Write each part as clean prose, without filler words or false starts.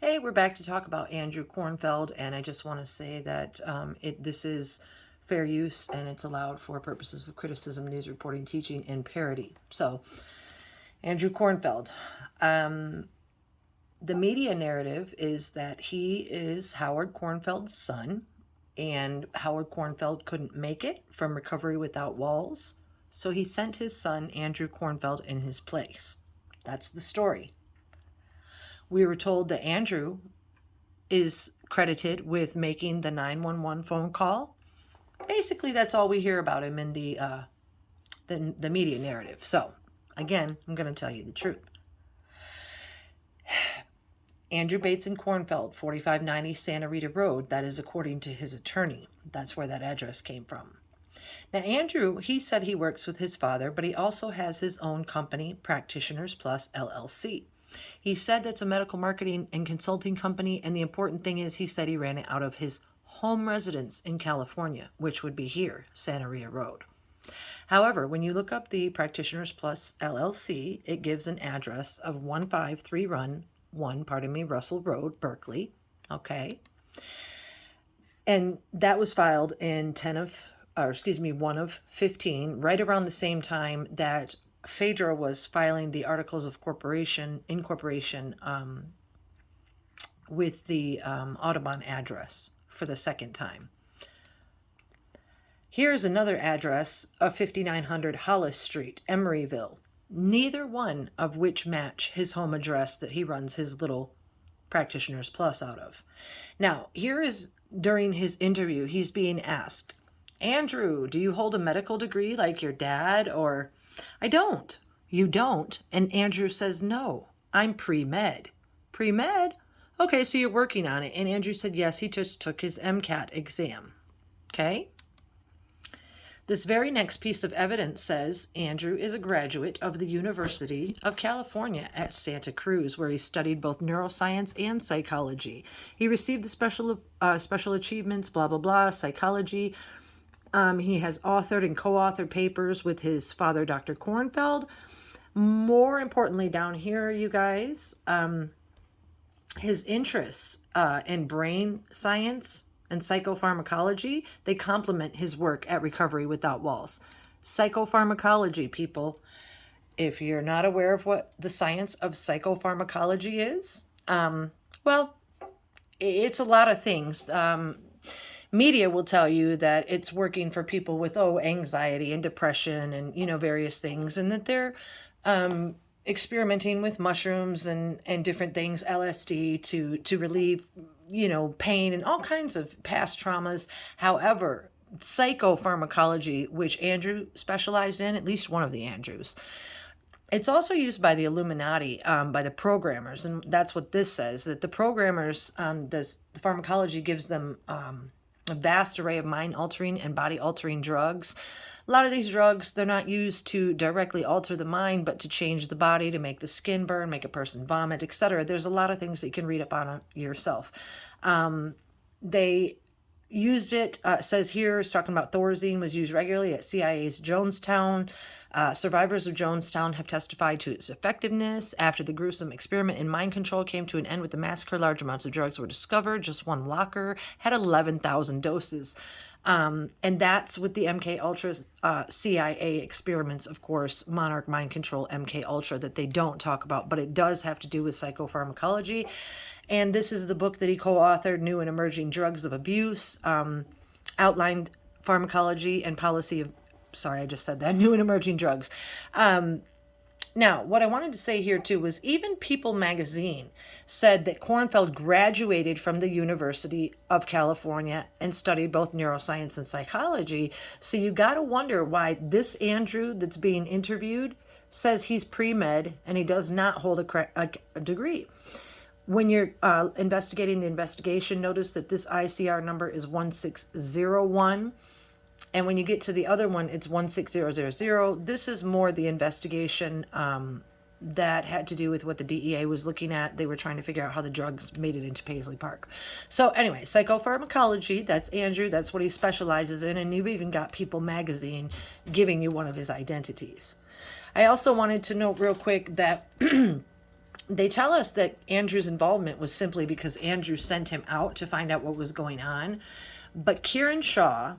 Hey, we're back to talk about Andrew Kornfeld, and I just want to say that this is fair use and it's allowed for purposes of criticism, news reporting, teaching, and parody. So, Andrew Kornfeld. The media narrative is that he is Howard Kornfeld's son, and Howard Kornfeld couldn't make it from Recovery Without Walls, so he sent his son, Andrew Kornfeld, in his place. That's the story. We were told that Andrew is credited with making the 911 phone call. Basically, that's all we hear about him in the media narrative. So, again, I'm going to tell you the truth. Andrew Bates in Kornfeld, 4590 Santa Rita Road. That is according to his attorney. That's where that address came from. Now, Andrew, he said he works with his father, but he also has his own company, Practitioners Plus LLC. He said that's a medical marketing and consulting company, and the important thing is he said he ran it out of his home residence in California, which would be here, Santa Rita Road. However, when you look up the Practitioners Plus LLC, it gives an address of 15311, Russell Road, Berkeley. Okay. And that was filed in 1 of 15, right around the same time that Phaedra was filing the articles of incorporation with the Audubon address for the second time. Here's another address of 5900 Hollis Street, Emeryville, neither one of which match his home address that he runs his little Practitioners Plus out of. Now, here is during his interview, he's being asked, Andrew, do you hold a medical degree like your dad? Or, I don't. You don't? And Andrew says, no, I'm pre-med. Pre-med? Okay, so you're working on it. And Andrew said, yes, he just took his MCAT exam. Okay? This very next piece of evidence says Andrew is a graduate of the University of California at Santa Cruz, where he studied both neuroscience and psychology. He received the special achievements, blah, blah, blah, psychology. He has authored and co-authored papers with his father, Dr. Kornfeld. More importantly, down here, you guys, his interests in brain science and psychopharmacology, they complement his work at Recovery Without Walls. Psychopharmacology, people, if you're not aware of what the science of psychopharmacology is, well, it's a lot of things. Media will tell you that it's working for people with, anxiety and depression and, various things, and that they're experimenting with mushrooms and different things, LSD, to relieve, pain and all kinds of past traumas. However, psychopharmacology, which Andrew specialized in, at least one of the Andrews, it's also used by the Illuminati, by the programmers, and that's what this says, that the programmers, the pharmacology gives them a vast array of mind-altering and body-altering drugs. A lot of these drugs, they're not used to directly alter the mind, but to change the body, to make the skin burn, make a person vomit, etc. There's a lot of things that you can read up on yourself. They used it, says here, it's talking about Thorazine was used regularly at CIA's Jonestown. Survivors of Jonestown have testified to its effectiveness. After the gruesome experiment in mind control came to an end with the massacre, large amounts of drugs were discovered. Just one locker had 11,000 doses. And that's with the MK Ultra CIA experiments, of course, Monarch Mind Control, MK Ultra, that they don't talk about, but it does have to do with psychopharmacology. And this is the book that he co-authored, New and Emerging Drugs of Abuse, outlined pharmacology and policy of, I just said that, new and emerging drugs. Now, what I wanted to say here, too, was even People magazine said that Kornfeld graduated from the University of California and studied both neuroscience and psychology. So you got to wonder why this Andrew that's being interviewed says he's pre-med and he does not hold a degree. When you're investigating the investigation, notice that this ICR number is 1601. And when you get to the other one, it's 16000. This is more the investigation that had to do with what the DEA was looking at. They were trying to figure out how the drugs made it into Paisley Park. So anyway, psychopharmacology, that's Andrew. That's what he specializes in. And you've even got People magazine giving you one of his identities. I also wanted to note real quick that They tell us that Andrew's involvement was simply because Andrew sent him out to find out what was going on. But Kieran Shaw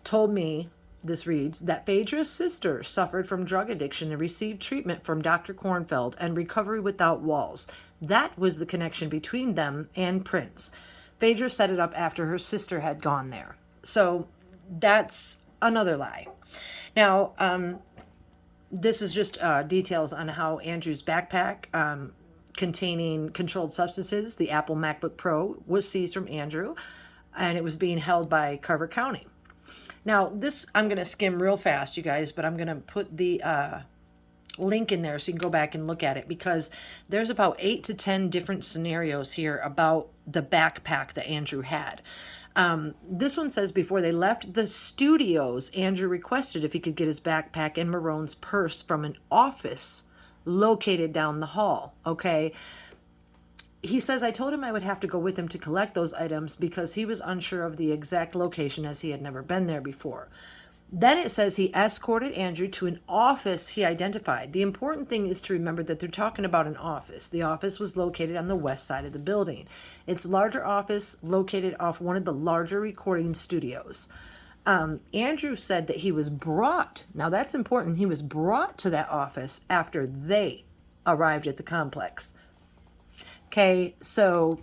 told me, this reads, that Phaedra's sister suffered from drug addiction and received treatment from Dr. Kornfeld and Recovery Without Walls. That was the connection between them and Prince. Phaedra set it up after her sister had gone there. So that's another lie. Now, this is just details on how Andrew's backpack containing controlled substances, the Apple MacBook Pro, was seized from Andrew, and it was being held by Carver County. Now, this I'm going to skim real fast, you guys, but I'm going to put the link in there so you can go back and look at it, because there's about 8 to 10 different scenarios here about the backpack that Andrew had. This one says before they left the studios, Andrew requested if he could get his backpack and Marone's purse from an office located down the hall. Okay. He says, I told him I would have to go with him to collect those items because he was unsure of the exact location as he had never been there before. Then it says he escorted Andrew to an office he identified. The important thing is to remember that they're talking about an office. The office was located on the west side of the building. It's a larger office located off one of the larger recording studios. Andrew said that he was brought, now that's important, he was brought to that office after they arrived at the complex. Okay, so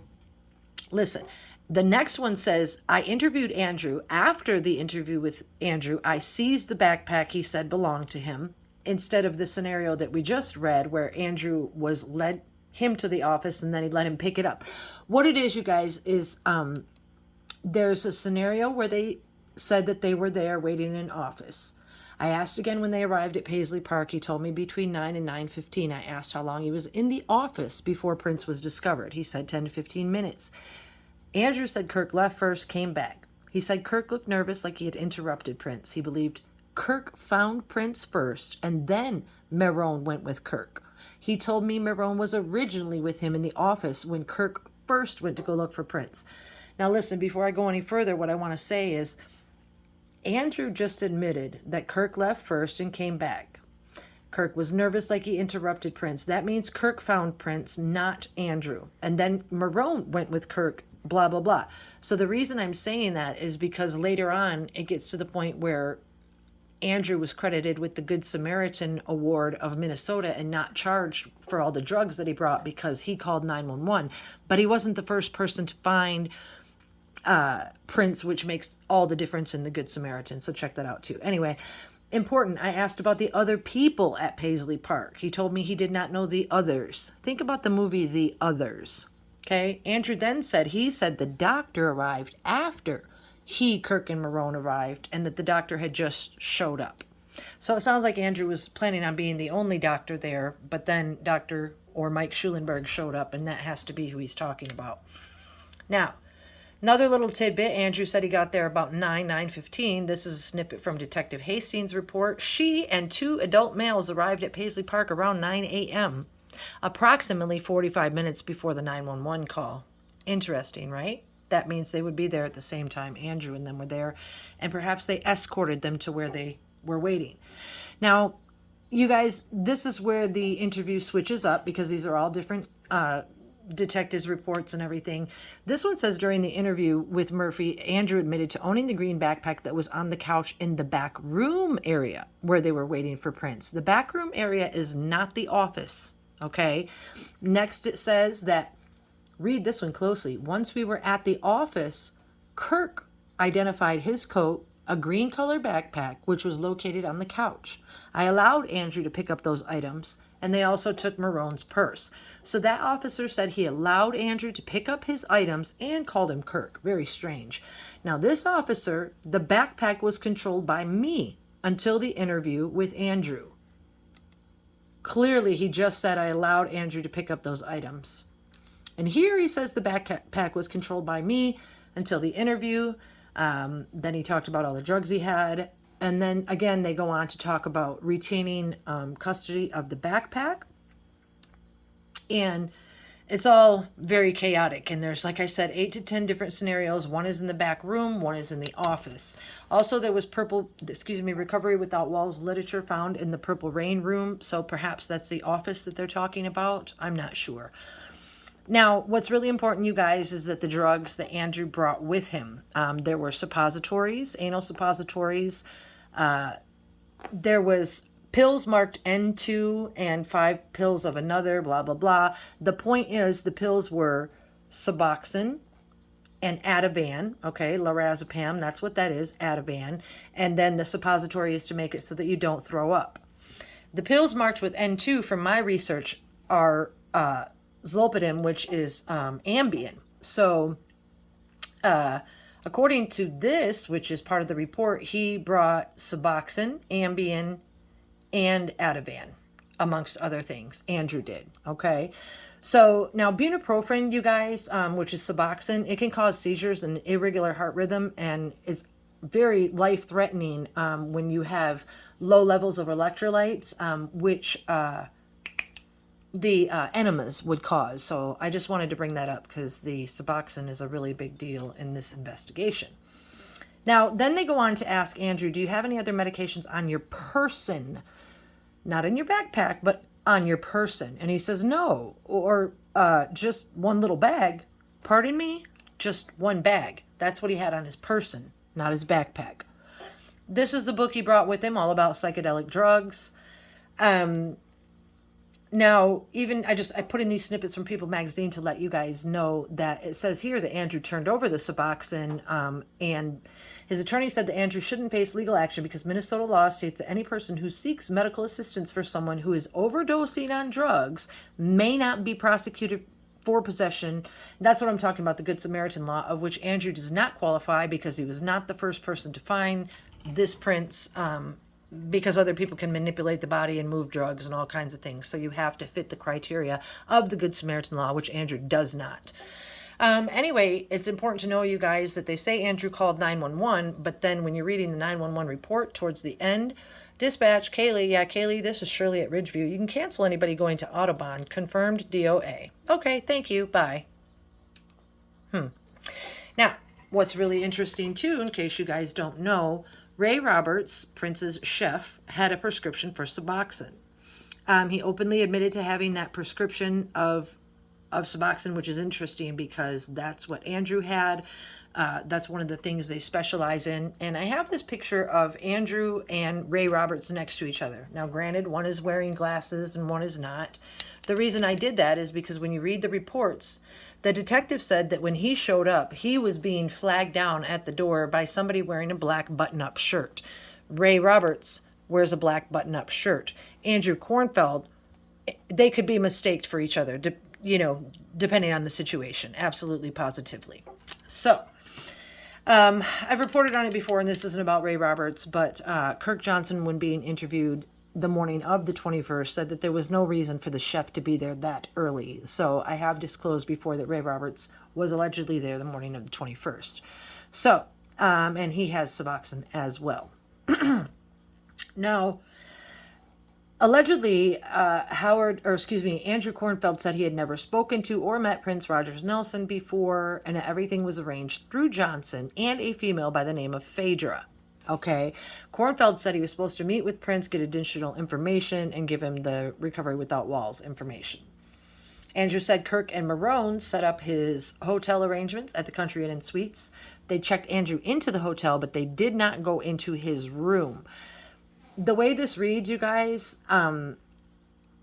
listen. The next one says, I interviewed Andrew. After the interview with Andrew, I seized the backpack he said belonged to him, instead of the scenario that we just read where Andrew was led him to the office and then he let him pick it up. What it is, you guys, is there's a scenario where they said that they were there waiting in an office. I asked again when they arrived at Paisley Park. He told me between 9 and 9:15. I asked how long he was in the office before Prince was discovered. He said 10 to 15 minutes. Andrew said Kirk left first, came back. He said Kirk looked nervous, like he had interrupted Prince. He believed Kirk found Prince first, and then Marone went with Kirk. He told me Marone was originally with him in the office when Kirk first went to go look for Prince. Now listen, before I go any further, what I want to say is Andrew just admitted that Kirk left first and came back. Kirk was nervous, like he interrupted Prince. That means Kirk found Prince, not Andrew. And then Marone went with Kirk, blah, blah, blah. So the reason I'm saying that is because later on, it gets to the point where Andrew was credited with the Good Samaritain Award of Minnesota and not charged for all the drugs that he brought because he called 911. But he wasn't the first person to find Prince, which makes all the difference in the Good Samaritan. So check that out too. Anyway, important, I asked about the other people at Paisley Park. He told me he did not know the others. Think about the movie The Others. Okay. Andrew then said the doctor arrived after Kirk and Marone arrived, and that the doctor had just showed up. So it sounds like Andrew was planning on being the only doctor there, but then Dr. or Mike Schulenberg showed up, and that has to be who he's talking about. Now, another little tidbit, Andrew said he got there about 9:15. This is a snippet from Detective Hastings' report. She and 2 adult males arrived at Paisley Park around 9 a.m., approximately 45 minutes before the 911 call. Interesting, right? That means they would be there at the same time Andrew and them were there, and perhaps they escorted them to where they were waiting. Now, you guys, this is where the interview switches up because these are all different detectives' reports and everything. This one says during the interview with Murphy, Andrew admitted to owning the green backpack that was on the couch in the back room area where they were waiting for Prince. The back room area is not the office, okay? Next, it says that, read this one closely. Once we were at the office, Kirk identified his coat, a green color backpack, which was located on the couch. I allowed Andrew to pick up those items, and they also took Marone's purse. So that officer said he allowed Andrew to pick up his items and called him Kirk. Very strange. Now, this officer, the backpack was controlled by me until the interview with Andrew. Clearly, he just said I allowed Andrew to pick up those items. And here he says the backpack was controlled by me until the interview. Then he talked about all the drugs he had. And then again, they go on to talk about retaining custody of the backpack. And it's all very chaotic, and there's, like I said, 8 to 10 different scenarios. One is in the back room, one is in the office. Also, there was recovery without walls literature found in the Purple Rain room, so perhaps that's the office that they're talking about. I'm not sure. Now, what's really important, you guys, is that the drugs that Andrew brought with him, there were suppositories, anal suppositories. There was pills marked N2 and 5 pills of another, blah, blah, blah. The point is the pills were Suboxone and Ativan, okay, lorazepam, that's what that is, Ativan. And then the suppository is to make it so that you don't throw up. The pills marked with N2 from my research are Zolpidem, which is Ambien. So according to this, which is part of the report, he brought Suboxone, Ambien, and Ativan, amongst other things. Andrew did. Okay. So now bupropion, you guys, which is Suboxone, it can cause seizures and irregular heart rhythm, and is very life-threatening when you have low levels of electrolytes, which the enemas would cause. So I just wanted to bring that up because the Suboxone is a really big deal in this investigation. Now, then they go on to ask Andrew, do you have any other medications on your person? Not in your backpack, but on your person. And he says, no, or just one little bag. Pardon me? Just one bag. That's what he had on his person, not his backpack. This is the book he brought with him, all about psychedelic drugs. Now, even I put in these snippets from People magazine to let you guys know that it says here that Andrew turned over the Suboxone, and his attorney said that Andrew shouldn't face legal action because Minnesota law states that any person who seeks medical assistance for someone who is overdosing on drugs may not be prosecuted for possession. That's what I'm talking about, the Good Samaritain law, of which Andrew does not qualify because he was not the first person to find this prince, because other people can manipulate the body and move drugs and all kinds of things. So you have to fit the criteria of the Good Samaritan law, which Andrew does not. Anyway, it's important to know, you guys, that they say Andrew called 911, but then when you're reading the 911 report towards the end, dispatch, Kaylee, this is Shirley at Ridgeview. You can cancel anybody going to Audubon. Confirmed DOA. Okay, thank you. Bye. Now, what's really interesting, too, in case you guys don't know, Ray Roberts, Prince's chef, had a prescription for Suboxone. He openly admitted to having that prescription of Suboxone, which is interesting because that's what Andrew had. That's one of the things they specialize in. And I have this picture of Andrew and Ray Roberts next to each other. Now, granted, one is wearing glasses and one is not. The reason I did that is because when you read the reports, the detective said that when he showed up, he was being flagged down at the door by somebody wearing a black button-up shirt. Ray Roberts wears a black button-up shirt. Andrew Kornfeld, they could be mistaked for each other, depending on the situation. Absolutely, positively. So, I've reported on it before, and this isn't about Ray Roberts, but Kirk Johnson, when being interviewed the morning of the 21st, said that there was no reason for the chef to be there that early. So I have disclosed before that Ray Roberts was allegedly there the morning of the 21st. So, and he has Suboxone as well. Now, allegedly, Andrew Kornfeld said he had never spoken to or met Prince Rogers Nelson before, and that everything was arranged through Johnson and a female by the name of Phaedra. Okay, Kornfeld said he was supposed to meet with Prince, get additional information, and give him the Recovery Without Walls information. Andrew said Kirk and Marone set up his hotel arrangements at the Country Inn and Suites. They checked Andrew into the hotel, but they did not go into his room. The way this reads, you guys,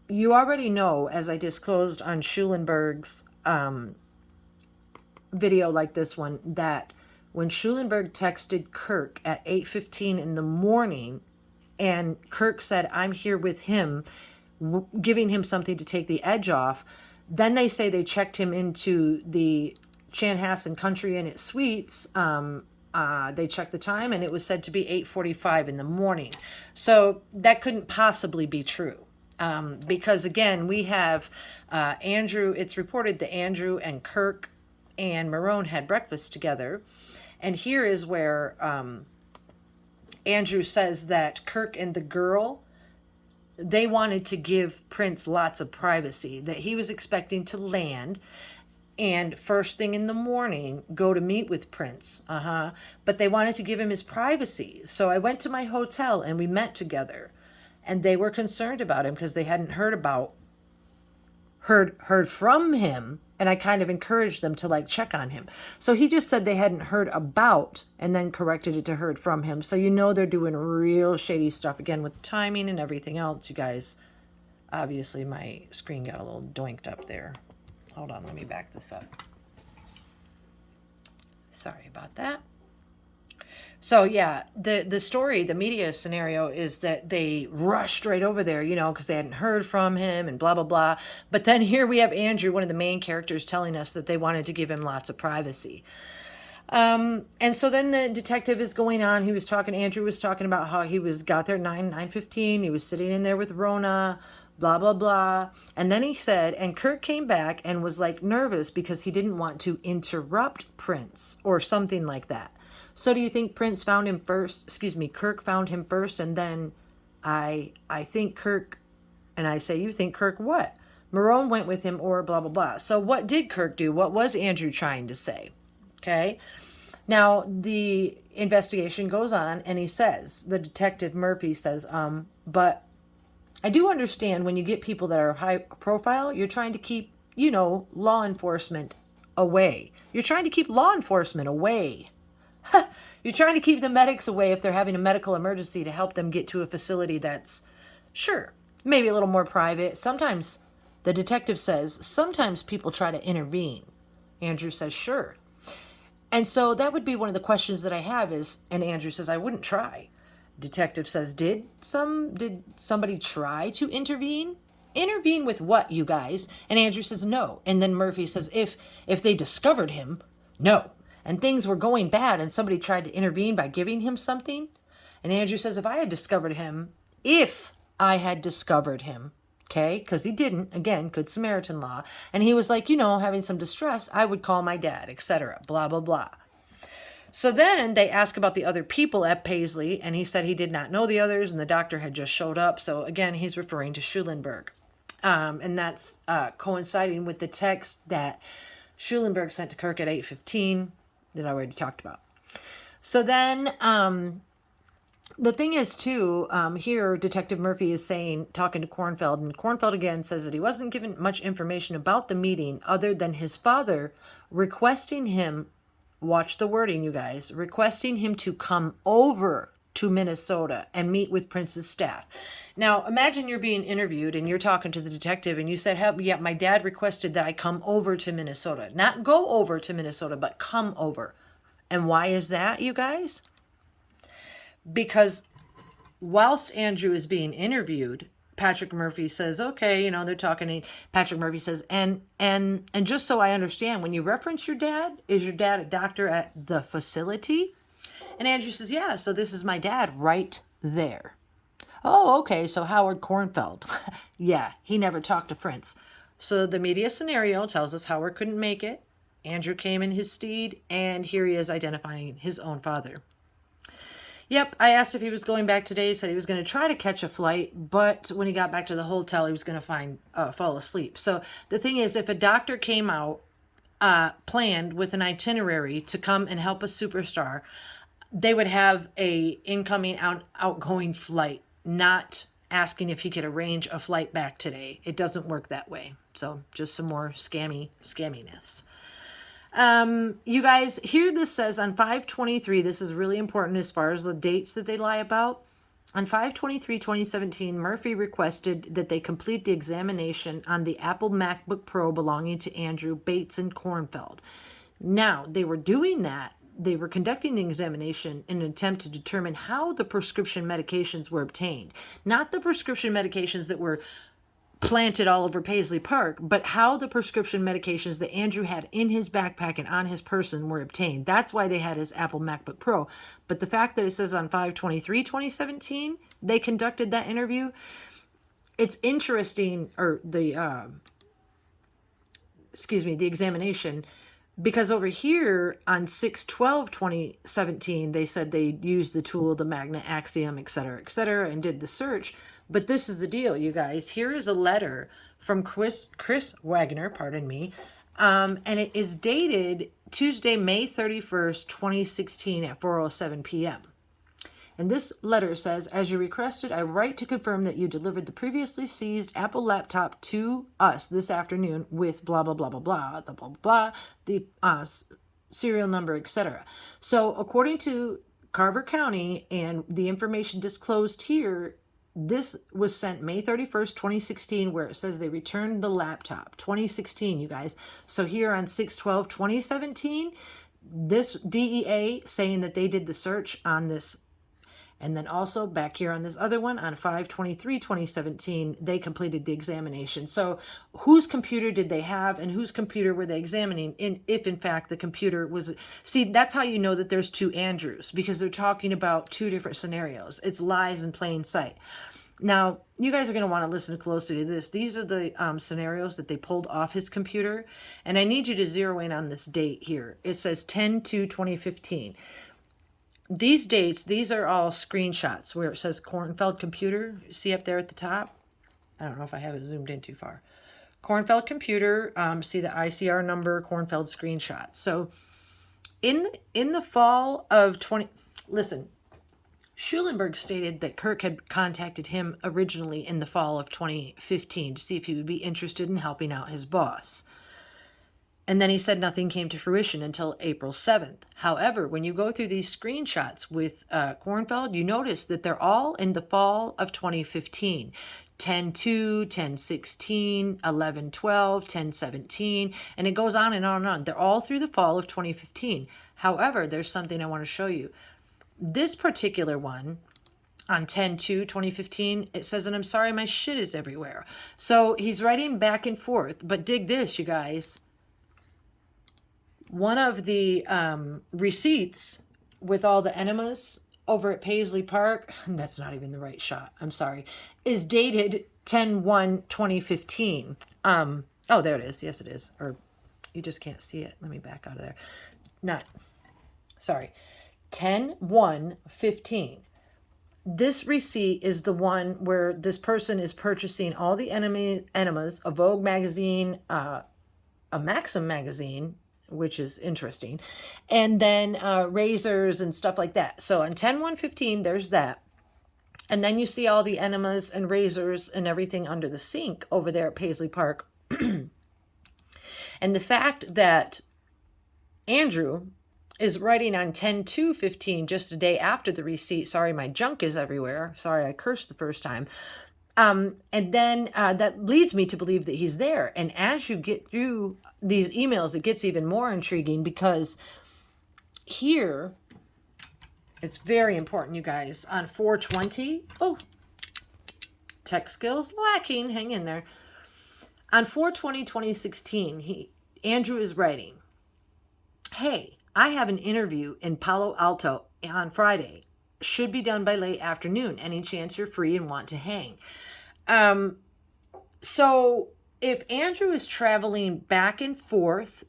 you already know, as I disclosed on Schulenberg's video like this one, that when Schulenberg texted Kirk at 8:15 in the morning, and Kirk said, I'm here with him, giving him something to take the edge off, then they say they checked him into the Chanhassen Country Inn at Suites. They checked the time, and it was said to be 8:45 in the morning. So that couldn't possibly be true. Because, again, we have Andrew, it's reported that Andrew and Kirk and Marone had breakfast together. And here is where Andrew says that Kirk and the girl they wanted to give Prince lots of privacy, that he was expecting to land and first thing in the morning go to meet with Prince. But they wanted to give him his privacy. So I went to my hotel and we met together. And they were concerned about him because they hadn't heard from him, and I kind of encouraged them to like check on him. So he just said they hadn't heard about and then corrected it to heard from him. So they're doing real shady stuff again with timing and everything else, you guys. Obviously my screen got a little doinked up there. Hold on, let me back this up. Sorry about that. So yeah, the story, the media scenario is that they rushed right over there, because they hadn't heard from him and blah, blah, blah. But then here we have Andrew, one of the main characters, telling us that they wanted to give him lots of privacy. And so then the detective is going on. Andrew was talking about how he got there at 9:15. He was sitting in there with Rona, blah, blah, blah. And then he said, and Kirk came back and was like nervous because he didn't want to interrupt Prince or something like that. So do you think Kirk found him first, and then I think Kirk, and I say, you think Kirk what? Marone went with him or blah, blah, blah. So what did Kirk do? What was Andrew trying to say? Okay. Now the investigation goes on, and the detective Murphy says, but I do understand when you get people that are high profile, you're trying to keep, law enforcement away. You're trying to keep law enforcement away. You're trying to keep the medics away if they're having a medical emergency to help them get to a facility that's, sure, maybe a little more private. Sometimes, the detective says, sometimes people try to intervene. Andrew says, sure. And so that would be one of the questions that I have is, and Andrew says, I wouldn't try. Detective says, did somebody try to intervene? Intervene with what, you guys? And Andrew says, no. And then Murphy says, if they discovered him, no. And things were going bad and somebody tried to intervene by giving him something. And Andrew says, if I had discovered him, okay, because he didn't, again, good Samaritan law. And he was like, having some distress, I would call my dad, etc., blah, blah, blah. So then they ask about the other people at Paisley, and he said he did not know the others, and the doctor had just showed up. So again, he's referring to Schulenberg. And that's coinciding with the text that Schulenberg sent to Kirk at 8:15 that I already talked about. So then the thing is, too, here Detective Murphy is talking to Kornfeld, and Kornfeld again says that he wasn't given much information about the meeting other than his father requesting him, watch the wording, you guys, requesting him to come over to Minnesota and meet with Prince's staff. Now, imagine you're being interviewed and you're talking to the detective and you said, yeah, my dad requested that I come over to Minnesota. Not go over to Minnesota, but come over. And why is that, you guys? Because whilst Andrew is being interviewed, Patrick Murphy says, okay, they're talking. Patrick Murphy says, and just so I understand, when you reference your dad, is your dad a doctor at the facility? And Andrew says, yeah, so this is my dad right there. Oh, okay, so Howard Kornfeld. Yeah, he never talked to Prince. So the media scenario tells us Howard couldn't make it. Andrew came in his stead, and here he is identifying his own father. Yep, I asked if he was going back today. He said he was going to try to catch a flight, but when he got back to the hotel, he was going to fall asleep. So the thing is, if a doctor came out planned with an itinerary to come and help a superstar, they would have a incoming outgoing flight, not asking if he could arrange a flight back today. It doesn't work that way. So just some more scamminess. You guys, here this says on 5/23, this is really important as far as the dates that they lie about. On 5/23/2017, Murphy requested that they complete the examination on the Apple MacBook Pro belonging to Andrew, Bates, and Kornfeld. Now, they were doing that. They were conducting the examination in an attempt to determine how the prescription medications were obtained. Not the prescription medications that were planted all over Paisley Park, but how the prescription medications that Andrew had in his backpack and on his person were obtained. That's why they had his Apple MacBook Pro. But the fact that it says on 5/23/2017, they conducted that interview, it's interesting, or the examination, because over here on 6/12/2017, they said they used the tool, the magnet axiom, et cetera, and did the search. But this is the deal, you guys. Here is a letter from Chris Wagner, pardon me, and it is dated Tuesday, May 31st, 2016 at 4:07 p.m. And this letter says, as you requested, I write to confirm that you delivered the previously seized Apple laptop to us this afternoon with blah, blah, blah, blah, blah, the blah, blah, blah, the serial number, etc. So according to Carver County and the information disclosed here, this was sent May 31st, 2016, where it says they returned the laptop. 2016, you guys. So here on 6/12/2017, this DEA saying that they did the search on this. And then also back here on this other one on 5/23/2017, they completed the examination. So whose computer did they have and whose computer were they examining? And if in fact the computer was, see, that's how you know that there's two Andrews, because they're talking about two different scenarios. It's lies in plain sight. Now, you guys are going to want to listen closely to this. These are the scenarios that they pulled off his computer. And I need you to zero in on this date here. It says 10/2/2015. These dates, these are all screenshots where it says Kornfeld computer. See up there at the top? I don't know if I have it zoomed in too far. Kornfeld computer, see the ICR number, Kornfeld screenshot. So in the fall of listen, Schulenberg stated that Kirk had contacted him originally in the fall of 2015 to see if he would be interested in helping out his boss. And then he said nothing came to fruition until April 7th. However, when you go through these screenshots with Kornfeld, you notice that they're all in the fall of 2015. 10/2, 10/16, 11/12, 10/17, and it goes on and on and on. They're all through the fall of 2015. However, there's something I want to show you. This particular one, on 10/2/2015, it says, and I'm sorry, my shit is everywhere. So he's writing back and forth, but dig this, you guys. One of the receipts with all the enemas over at Paisley Park, that's not even the right shot, I'm sorry, is dated 10/1/2015. Oh, there it is. Yes, it is. Or you just can't see it. Let me back out of there. Sorry. 10/1/15. This receipt is the one where this person is purchasing all the enemas, a Vogue magazine, a Maxim magazine, which is interesting, and then razors and stuff like that. So on 10/1/15, there's that. And then you see all the enemas and razors and everything under the sink over there at Paisley Park. And the fact that Andrew is writing on 10/2/15, just a day after the receipt, sorry, my junk is everywhere. Sorry, I cursed the first time. And then that leads me to believe that he's there. And as you get through these emails, it gets even more intriguing, because here, it's very important, you guys. On 4/20, tech skills lacking, hang in there. On 4/20/2016, Andrew is writing, hey, I have an interview in Palo Alto on Friday. Should be done by late afternoon. Any chance you're free and want to hang? So if Andrew is traveling back and forth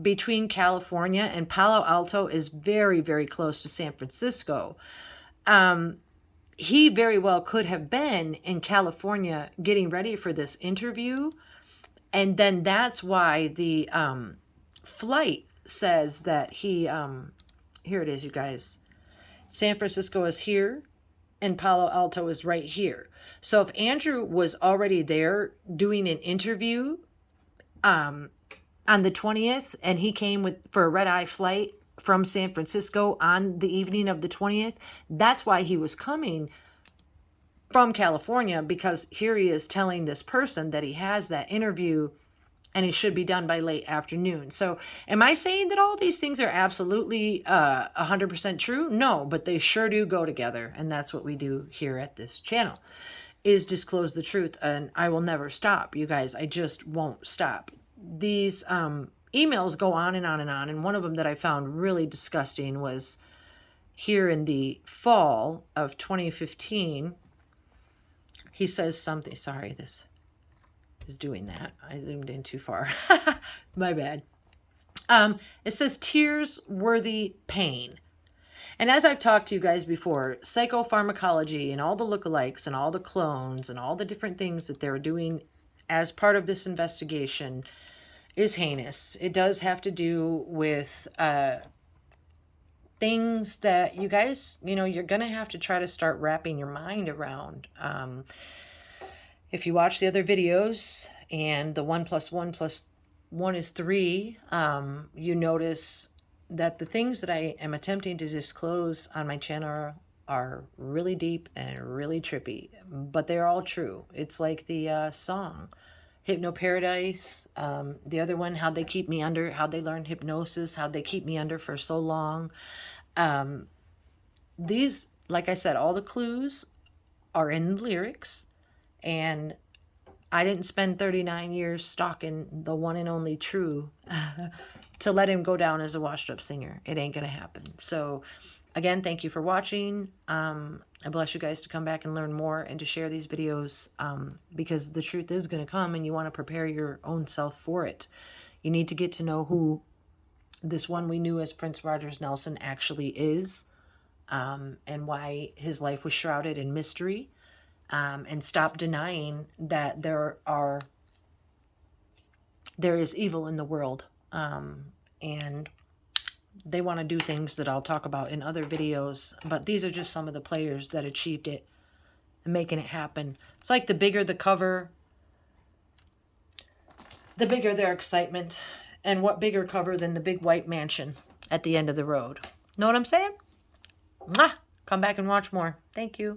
between California, and Palo Alto is very, very close to San Francisco, he very well could have been in California getting ready for this interview. And then that's why the flight says that he, here it is, you guys. San Francisco is here and Palo Alto is right here. So if Andrew was already there doing an interview on the 20th, and he came for a red-eye flight from San Francisco on the evening of the 20th, that's why he was coming from California, because here he is telling this person that he has that interview and it should be done by late afternoon. So am I saying that all these things are absolutely 100% true? No, but they sure do go together. And that's what we do here at this channel, is disclose the truth. And I will never stop, you guys. I just won't stop. These emails go on and on and on. And one of them that I found really disgusting was here in the fall of 2015. He says something, sorry, this is doing that. I zoomed in too far. My bad. It says tears-worthy pain. And as I've talked to you guys before, psychopharmacology and all the lookalikes and all the clones and all the different things that they're doing as part of this investigation is heinous. It does have to do with things that you guys, you're going to have to try to start wrapping your mind around. If you watch the other videos and the 1 + 1 + 1 is 3, you notice that the things that I am attempting to disclose on my channel are really deep and really trippy, but they're all true. It's like the song Hypno Paradise, the other one, How'd They Keep Me Under, how they learned hypnosis, how'd they keep me under for so long. These, like I said, all the clues are in the lyrics, and I didn't spend 39 years stalking the one and only True to let him go down as a washed up singer. It ain't gonna happen. So again, thank you for watching. I bless you guys to come back and learn more and to share these videos, because the truth is going to come and you want to prepare your own self for it. You need to get to know who this one we knew as Prince Rogers Nelson actually is, and why his life was shrouded in mystery, and stop denying that there is evil in the world, and they want to do things that I'll talk about in other videos, but these are just some of the players that achieved it and making it happen. It's like the bigger the cover, the bigger their excitement, and what bigger cover than the big white mansion at the end of the road. Know what I'm saying? Mwah! Come back and watch more. Thank you.